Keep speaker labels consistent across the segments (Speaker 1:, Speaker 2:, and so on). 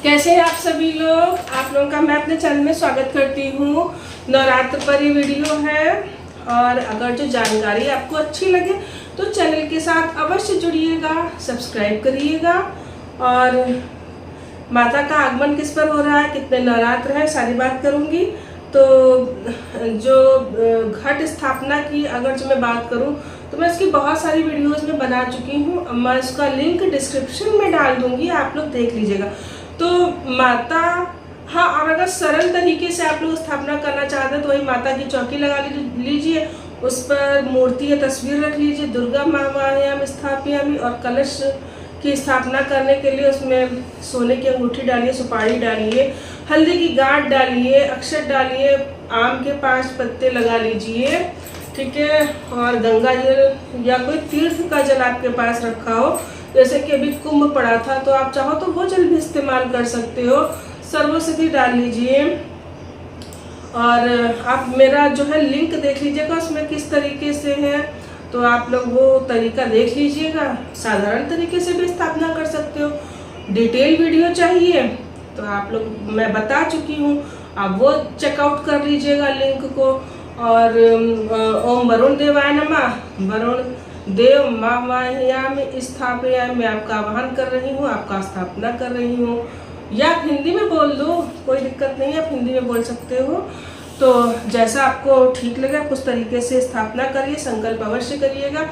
Speaker 1: कैसे हैं आप सभी लोग। आप लोगों का मैं अपने चैनल में स्वागत करती हूँ। नवरात्र पर ये वीडियो है और अगर जो जानकारी आपको अच्छी लगे तो चैनल के साथ अवश्य जुड़िएगा, सब्सक्राइब करिएगा। और माता का आगमन किस पर हो रहा है, कितने नवरात्र हैं, सारी बात करूँगी। तो जो घट स्थापना की अगर जो मैं बात करूँ तो मैं इसकी बहुत सारी वीडियोस में बना चुकी हूँ। मैं इसका लिंक डिस्क्रिप्शन में डाल दूँगी, आप लोग देख लीजिएगा। तो माता, हाँ, और अगर सरल तरीके से आप लोग स्थापना करना चाहते हैं तो वही माता की चौकी लगा लीजिए, उस पर मूर्ति या तस्वीर रख लीजिए। दुर्गा मायाम स्थापयामि, और कलश की स्थापना करने के लिए उसमें सोने की अंगूठी डालिए, सुपारी डालिए, हल्दी की गांठ डालिए, अक्षत डालिए, आम के 5 पत्ते लगा लीजिए, ठीक है। और गंगा जल या कोई तीर्थ का जल आपके पास रखा हो, जैसे कि अभी कुंभ पड़ा था तो आप चाहो तो वो जल भी इस्तेमाल कर सकते हो। सर्वसिद्धि डाल लीजिए और आप मेरा जो है लिंक देख लीजिएगा, उसमें किस तरीके से है तो आप लोग वो तरीका देख लीजिएगा। साधारण तरीके से भी स्थापना कर सकते हो। डिटेल वीडियो चाहिए तो आप लोग मैं बता चुकी हूँ, आप वो चेकआउट कर लीजिएगा लिंक को। और ओम वरुण देवाय नमः, वरुण देव मायाम स्थापयामि, मैं आपका आह्वान कर रही हूँ, आपका स्थापना कर रही हूँ। या आप हिंदी में बोल दो, कोई दिक्कत नहीं है, आप हिंदी में बोल सकते हो। तो जैसा आपको ठीक लगे आप उस तरीके से स्थापना करिए। संकल्प अवश्य करिएगा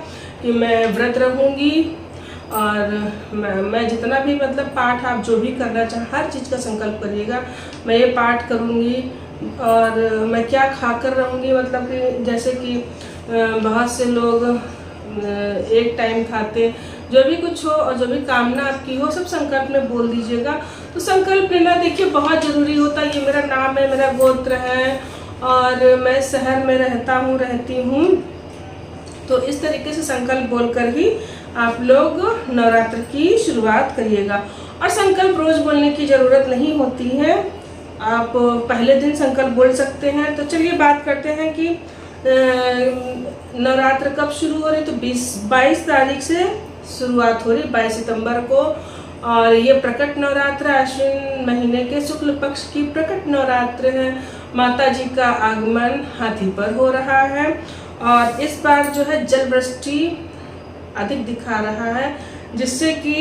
Speaker 1: कि मैं व्रत रहूँगी और मैं जितना भी मतलब पाठ आप जो भी करना चाहें हर चीज़ का संकल्प करिएगा। मैं ये पाठ करूँगी और मैं क्या खाकर रहूँगी, मतलब कि जैसे कि बहुत से लोग एक टाइम खाते, जो भी कुछ हो और जो भी कामना आपकी हो सब संकल्प में बोल दीजिएगा। तो संकल्प लेना देखिए बहुत ज़रूरी होता है। ये मेरा नाम है, मेरा गोत्र है और मैं शहर में रहती हूँ। तो इस तरीके से संकल्प बोलकर ही आप लोग नवरात्र की शुरुआत करिएगा। और संकल्प रोज बोलने की ज़रूरत नहीं होती है, आप पहले दिन संकल्प बोल सकते हैं। तो चलिए बात करते हैं कि नवरात्र कब शुरू हो रही। तो 22 तारीख से शुरुआत हो रही, 22 सितंबर को। और ये प्रकट नवरात्र आश्विन महीने के शुक्ल पक्ष की प्रकट नवरात्र है। माता जी का आगमन हाथी पर हो रहा है और इस बार जो है जल वृष्टि अधिक दिखा रहा है, जिससे कि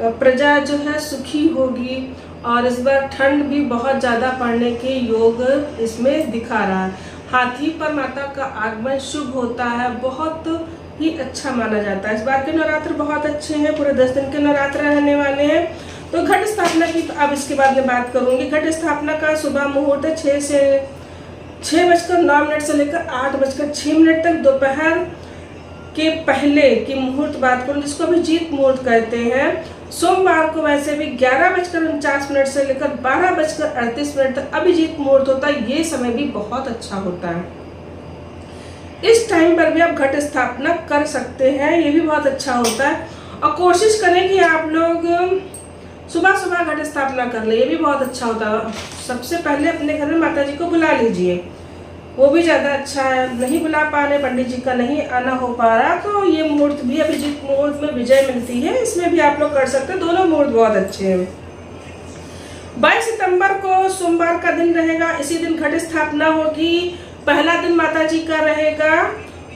Speaker 1: प्रजा जो है सुखी होगी। और इस बार ठंड भी बहुत ज़्यादा पड़ने के योग इसमें दिखा रहा है। हाथी पर माता का आगमन शुभ होता है, बहुत ही अच्छा माना जाता है। इस बार के नवरात्र बहुत अच्छे हैं, पूरे 10 दिन के नवरात्र रहने वाले हैं। तो घट स्थापना की तो अब इसके बाद में बात करूंगी। घट स्थापना का सुबह मुहूर्त है 6:09 से लेकर 8:06 तक। दोपहर के पहले की मुहूर्त बात करूँ जिसको अभिजीत मुहूर्त कहते हैं। सोमवार को वैसे भी 11:49 से लेकर 12:38 तक अभिजीत मुहूर्त होता है। ये समय भी बहुत अच्छा होता है, इस टाइम पर भी आप घट स्थापना कर सकते हैं, ये भी बहुत अच्छा होता है। और कोशिश करें कि आप लोग सुबह सुबह घट स्थापना कर ले, ये भी बहुत अच्छा होता है। सबसे पहले अपने घर में माता जी को बुला लीजिए, वो भी ज़्यादा अच्छा है। नहीं बुला पा रहे, पंडित जी का नहीं आना हो पा रहा, तो ये मुहूर्त भी अभिजीत मुहूर्त में विजय मिलती है, इसमें भी आप लोग कर सकते हैं। दोनों मुहूर्त बहुत अच्छे हैं। 22 सितंबर को सोमवार का दिन रहेगा, इसी दिन घट स्थापना होगी। पहला दिन माता जी का रहेगा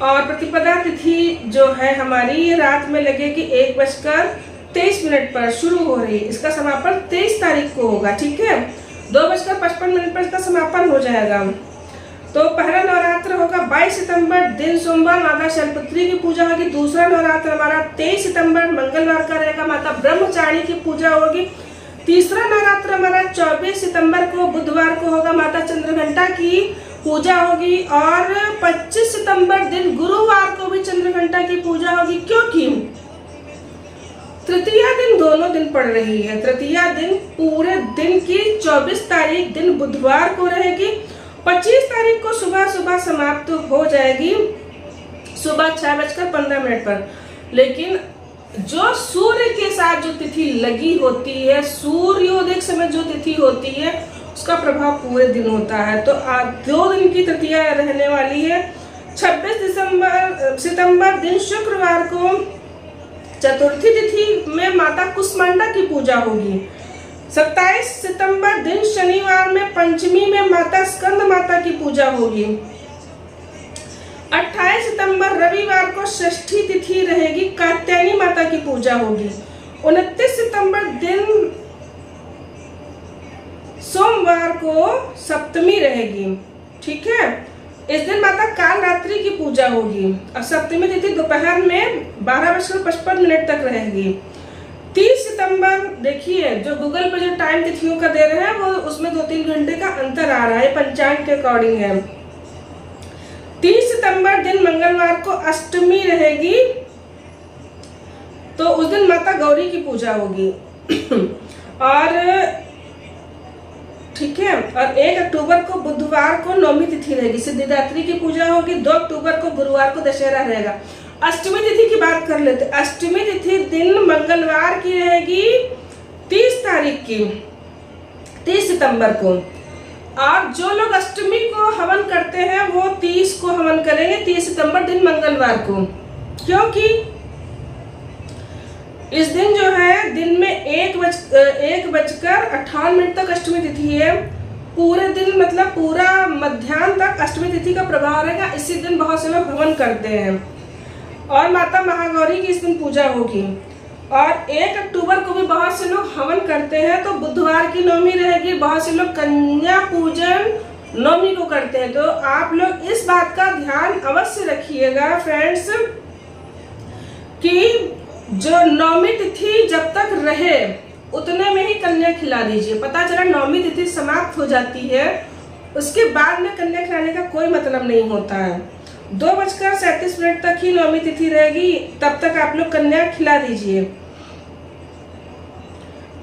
Speaker 1: और प्रतिपदा तिथि जो है हमारी ये रात में लगेगी 1:23 पर शुरू हो रही है। इसका समापन 23 तारीख को होगा, ठीक है। 2:55 पर इसका समापन हो जाएगा। तो पहला नवरात्र होगा 22 सितंबर दिन सोमवार, माता शैलपुत्री की पूजा होगी। दूसरा नवरात्र हमारा 23 सितंबर मंगलवार का रहेगा, माता ब्रह्मचारिणी की पूजा होगी। तीसरा नवरात्र हमारा 24 सितंबर को बुधवार को होगा, माता चंद्रघंटा की पूजा होगी। और 25 सितंबर दिन गुरुवार को भी चंद्रघंटा की पूजा होगी, क्योंकि तृतीया दिन दोनों दिन पड़ रही है। तृतीया दिन पूरे दिन की 24 तारीख दिन बुधवार को रहेगी, 25 तारीख को सुबह सुबह समाप्त हो जाएगी सुबह 6:15 पर। लेकिन जो सूर्य के साथ जो तिथि लगी होती है, सूर्योदय समय जो तिथि होती है उसका प्रभाव पूरे दिन होता है। तो 2 दिन की तृतीया रहने वाली है। 26 सितंबर दिन शुक्रवार को चतुर्थी तिथि में माता कुष्मांडा की पूजा होगी। 27 सितंबर दिन शनिवार में पंचमी में माता स्कंद माता की पूजा होगी। 28 सितंबर रविवार को षष्ठी तिथि रहेगी, कात्यायनी माता की पूजा होगी। 29 सितंबर दिन सोमवार को सप्तमी रहेगी, ठीक है। इस दिन माता काल रात्रि की पूजा होगी और सप्तमी तिथि दोपहर में 12:55 तक रहेगी। 30 सितंबर देखिए, जो गूगल पे जो टाइम तिथियों का दे रहे हैं वो उसमें 2-3 घंटे का अंतर आ रहा है, पंचांग के अकॉर्डिंग है। 30 सितंबर दिन मंगलवार को अष्टमी रहेगी, तो उस दिन माता गौरी की पूजा होगी। और ठीक है, और 1 अक्टूबर को बुधवार को नौमी तिथि रहेगी, सिद्धिदात्री की पूजा होगी। 2 अक्टूबर को गुरुवार को दशहरा रहेगा। अष्टमी तिथि की बात कर लेते। अष्टमी तिथि दिन मंगलवार की रहेगी, 30 तारीख की, 30 सितंबर को। और जो लोग अष्टमी को हवन करते हैं वो 30 को हवन करेंगे, 30 सितंबर दिन मंगलवार को, क्योंकि इस दिन जो है दिन में 1:58 तक अष्टमी तिथि है। पूरे दिन मतलब पूरा मध्याह्न तक अष्टमी तिथि का प्रभाव रहेगा। इसी दिन बहुत से लोग हवन करते हैं और माता महागौरी की इस दिन पूजा होगी। और 1 अक्टूबर को भी बहुत से लोग हवन करते हैं, तो बुधवार की नवमी रहेगी। बहुत से लोग कन्या पूजन नवमी को करते हैं। तो आप लोग इस बात का ध्यान अवश्य रखिएगा फ्रेंड्स कि जो नौमी तिथि जब तक रहे उतने में ही कन्या खिला दीजिए। पता चला नौमी तिथि समाप्त हो जाती है, उसके बाद में कन्या खिलाने का कोई मतलब नहीं होता है। 2:37 तक ही नौमी तिथि रहेगी, तब तक आप लोग कन्या खिला दीजिए।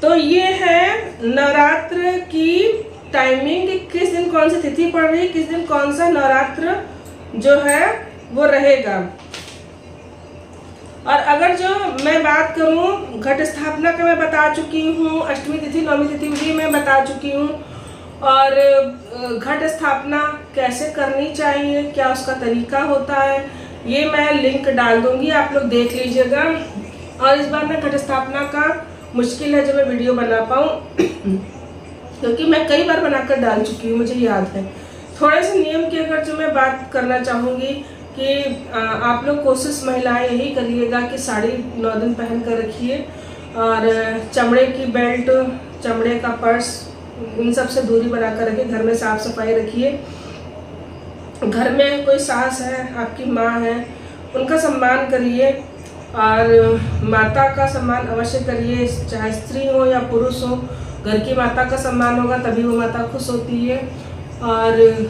Speaker 1: तो ये है नवरात्र की टाइमिंग कि किस दिन कौन सी तिथि पड़ रही, किस दिन कौन सा नवरात्र जो है वो रहेगा। और अगर जो मैं बात करूं घट स्थापना का, मैं बता चुकी हूं। अष्टमी तिथि नौमी तिथि भी मैं बता चुकी हूं। और घट स्थापना कैसे करनी चाहिए, क्या उसका तरीका होता है, ये मैं लिंक डाल दूंगी, आप लोग देख लीजिएगा। और इस बार मैं घट स्थापना का मुश्किल है जो मैं वीडियो बना पाऊँ क्योंकि मैं कई बार बनाकर डाल चुकी हूँ, मुझे याद है। थोड़े से नियम की अगर जो मैं बात करना चाहूँगी कि आप लोग कोशिश महिलाएं यही करिएगा कि साड़ी 9 दिन पहन कर रखिए और चमड़े की बेल्ट, चमड़े का पर्स, इन सब से दूरी बनाकर रखिए। घर में साफ सफाई रखिए। घर में कोई सास है, आपकी माँ है, उनका सम्मान करिए और माता का सम्मान अवश्य करिए, चाहे स्त्री हो या पुरुष हो। घर की माता का सम्मान होगा तभी वो माता खुश होती है। और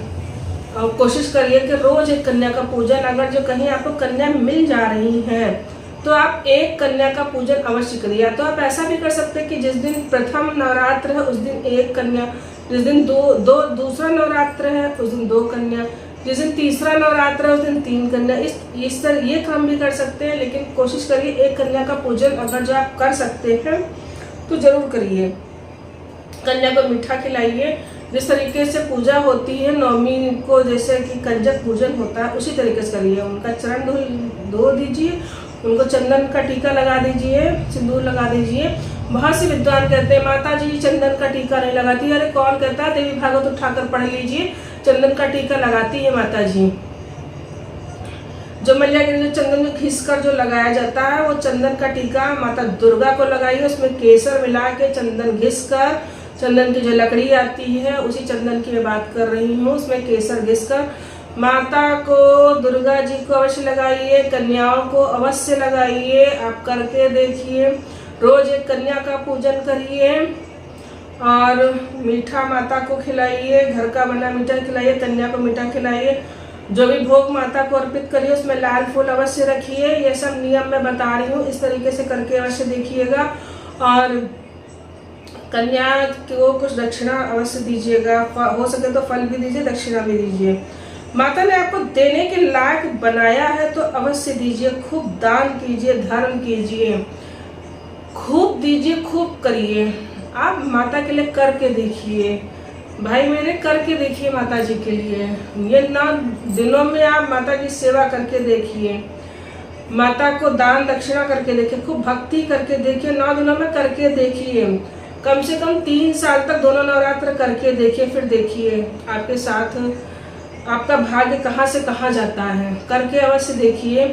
Speaker 1: कोशिश करिए कि रोज एक कन्या का पूजन, अगर जो कहीं आपको कन्या मिल जा रही है तो आप एक कन्या का पूजन अवश्य करिए। या तो आप ऐसा भी कर सकते हैं कि जिस दिन प्रथम नवरात्र है उस दिन एक कन्या, जिस दिन दूसरा नवरात्र है उस दिन 2 कन्या, जिस दिन तीसरा नवरात्र है उस दिन 3 कन्या। इस तरह ये काम भी कर सकते हैं, लेकिन कोशिश करिए एक कन्या का पूजन अगर जो आप कर सकते हैं तो जरूर करिए। कन्या को मीठा खिलाइए। जिस तरीके से पूजा होती है नवमी को, जैसे कि कंजक पूजन होता है, उसी तरीके से करिए। उनका चरण धो दीजिए, उनको चंदन का टीका लगा दीजिए, सिंदूर लगा दीजिए। बहुत से विद्वान कहते हैं माता जी चंदन का टीका नहीं लगाती। अरे कौन कहता है? देवी भागवत उठाकर पढ़ लीजिए, चंदन का टीका लगाती है माता जी। जो मैया जो चंदन को घिस कर जो लगाया जाता है वो चंदन का टीका माता दुर्गा को लगाइए। उसमें केसर मिला के चंदन घिस कर, चंदन की जो लकड़ी आती है उसी चंदन की मैं बात कर रही हूँ, उसमें केसर घिसकर माता को, दुर्गा जी को अवश्य लगाइए। कन्याओं को अवश्य लगाइए, आप करके देखिए। रोज एक कन्या का पूजन करिए और मीठा माता को खिलाइए, घर का बना मीठा खिलाइए, कन्या को मीठा खिलाइए। जो भी भोग माता को अर्पित करिए उसमें लाल फूल अवश्य रखिए। ये सब नियम मैं बता रही हूँ, इस तरीके से करके अवश्य देखिएगा। और कन्या को कुछ दक्षिणा अवश्य दीजिएगा, हो सके तो फल भी दीजिए, दक्षिणा भी दीजिए। माता ने आपको देने के लायक बनाया है तो अवश्य दीजिए। खूब दान कीजिए, धर्म कीजिए, खूब दीजिए, खूब करिए। आप माता के लिए करके देखिए भाई मेरे, करके देखिए माता जी के लिए। ये 9 दिनों में आप माता की सेवा करके देखिए, माता को दान दक्षिणा करके देखिए, खूब भक्ति करके देखिए, 9 दिनों में करके देखिए। कम से कम 3 साल तक दोनों नवरात्र करके देखिए, फिर देखिए आपके साथ आपका भाग्य कहाँ से कहाँ जाता है। करके अवश्य देखिए।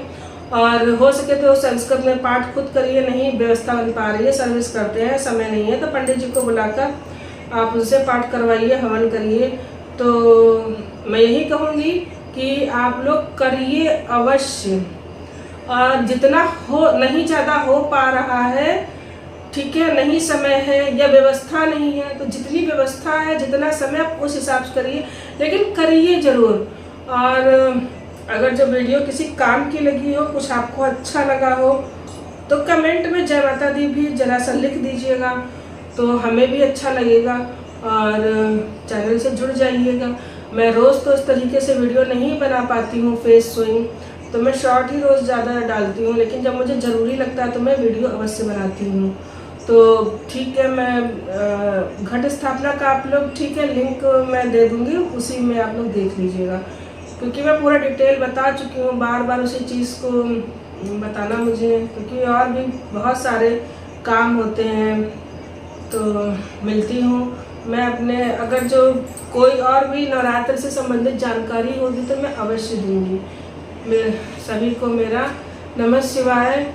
Speaker 1: और हो सके तो संस्कृत में पाठ खुद करिए, नहीं व्यवस्था बन पा रही है, सर्विस करते हैं, समय नहीं है, तो पंडित जी को बुलाकर आप उनसे पाठ करवाइए, हवन करिए। तो मैं यही कहूँगी कि आप लोग करिए अवश्य। और जितना हो, नहीं ज़्यादा हो पा रहा है, ठीक है, नहीं समय है या व्यवस्था नहीं है, तो जितनी व्यवस्था है, जितना समय आप उस हिसाब से करिए, लेकिन करिए ज़रूर। और अगर जो वीडियो किसी काम की लगी हो, कुछ आपको अच्छा लगा हो, तो कमेंट में जय माता दी भी जरा सा लिख दीजिएगा, तो हमें भी अच्छा लगेगा। और चैनल से जुड़ जाइएगा। मैं रोज़ तो इस तरीके से वीडियो नहीं बना पाती हूँ फेस स्विंग, तो मैं शॉर्ट ही रोज़ ज़्यादा डालती हूँ, लेकिन जब मुझे ज़रूरी लगता है तो मैं वीडियो अवश्य बनाती हूँ। तो ठीक है, मैं घट स्थापना का आप लोग, ठीक है, लिंक मैं दे दूँगी, उसी में आप लोग देख लीजिएगा, क्योंकि मैं पूरा डिटेल बता चुकी हूँ। बार बार उसी चीज़ को बताना मुझे, क्योंकि और भी बहुत सारे काम होते हैं। तो मिलती हूँ मैं अपने, अगर जो कोई और भी नवरात्र से संबंधित जानकारी होगी तो मैं अवश्य दूँगी। मैं सभी को मेरा नमः शिवाय।